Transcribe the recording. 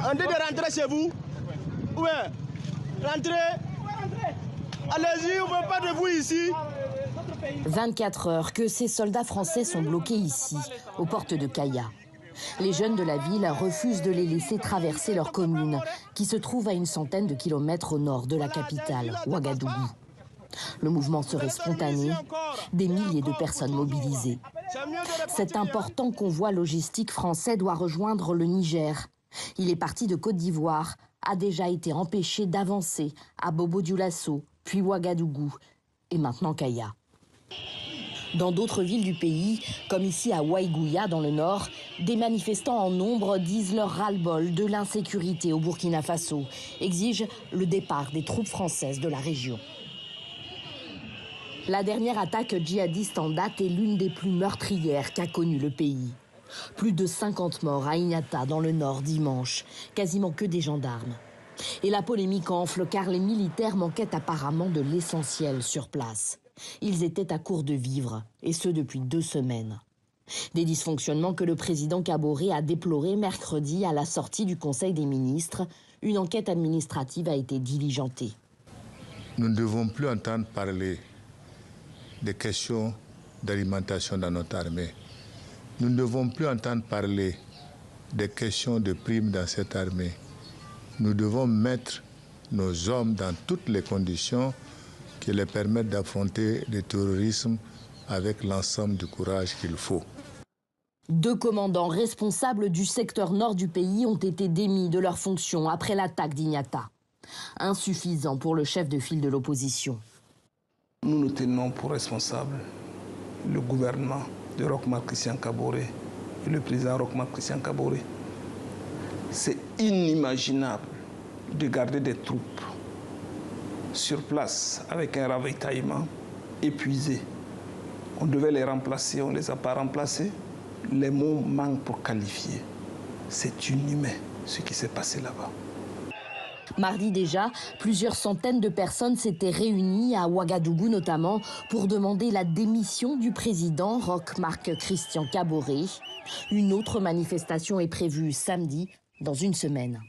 On dit de rentrer chez vous. Ouais. Rentrez. Allez-y, on ne veut pas de vous ici. 24 heures que ces soldats français sont bloqués ici, aux portes de Kaya. Les jeunes de la ville refusent de les laisser traverser leur commune, qui se trouve à une centaine de kilomètres au nord de la capitale, Ouagadougou. Le mouvement serait spontané, des milliers de personnes mobilisées. Cet important convoi logistique français doit rejoindre le Niger. Il est parti de Côte d'Ivoire, a déjà été empêché d'avancer à Bobo-Dioulasso, puis Ouagadougou, et maintenant Kaya. Dans d'autres villes du pays, comme ici à Waïgouya dans le nord, des manifestants en nombre disent leur ras-le-bol de l'insécurité au Burkina Faso, exigent le départ des troupes françaises de la région. La dernière attaque djihadiste en date est l'une des plus meurtrières qu'a connue le pays. Plus de 50 morts à Ignata dans le nord dimanche, quasiment que des gendarmes. Et la polémique enfle car les militaires manquaient apparemment de l'essentiel sur place. Ils étaient à court de vivres, et ce depuis 2 semaines. Des dysfonctionnements que le président Kaboré a déplorés mercredi à la sortie du Conseil des ministres. Une enquête administrative a été diligentée. Nous ne devons plus entendre parler des questions d'alimentation dans notre armée. Nous ne devons plus entendre parler des questions de primes dans cette armée. Nous devons mettre nos hommes dans toutes les conditions qui les permettent d'affronter le terrorisme avec l'ensemble du courage qu'il faut. 2 commandants responsables du secteur nord du pays ont été démis de leurs fonctions après l'attaque d'Ignata. Insuffisant pour le chef de file de l'opposition. Nous nous tenons pour responsables le gouvernement de Roch-Marc Christian Kaboré et le président Roch-Marc Christian Kaboré. C'est inimaginable de garder des troupes sur place avec un ravitaillement épuisé. On devait les remplacer, on ne les a pas remplacés. Les mots manquent pour qualifier. C'est inhumain ce qui s'est passé là-bas. Mardi déjà, plusieurs centaines de personnes s'étaient réunies à Ouagadougou notamment pour demander la démission du président Roch-Marc Christian Kaboré. Une autre manifestation est prévue samedi, dans une semaine.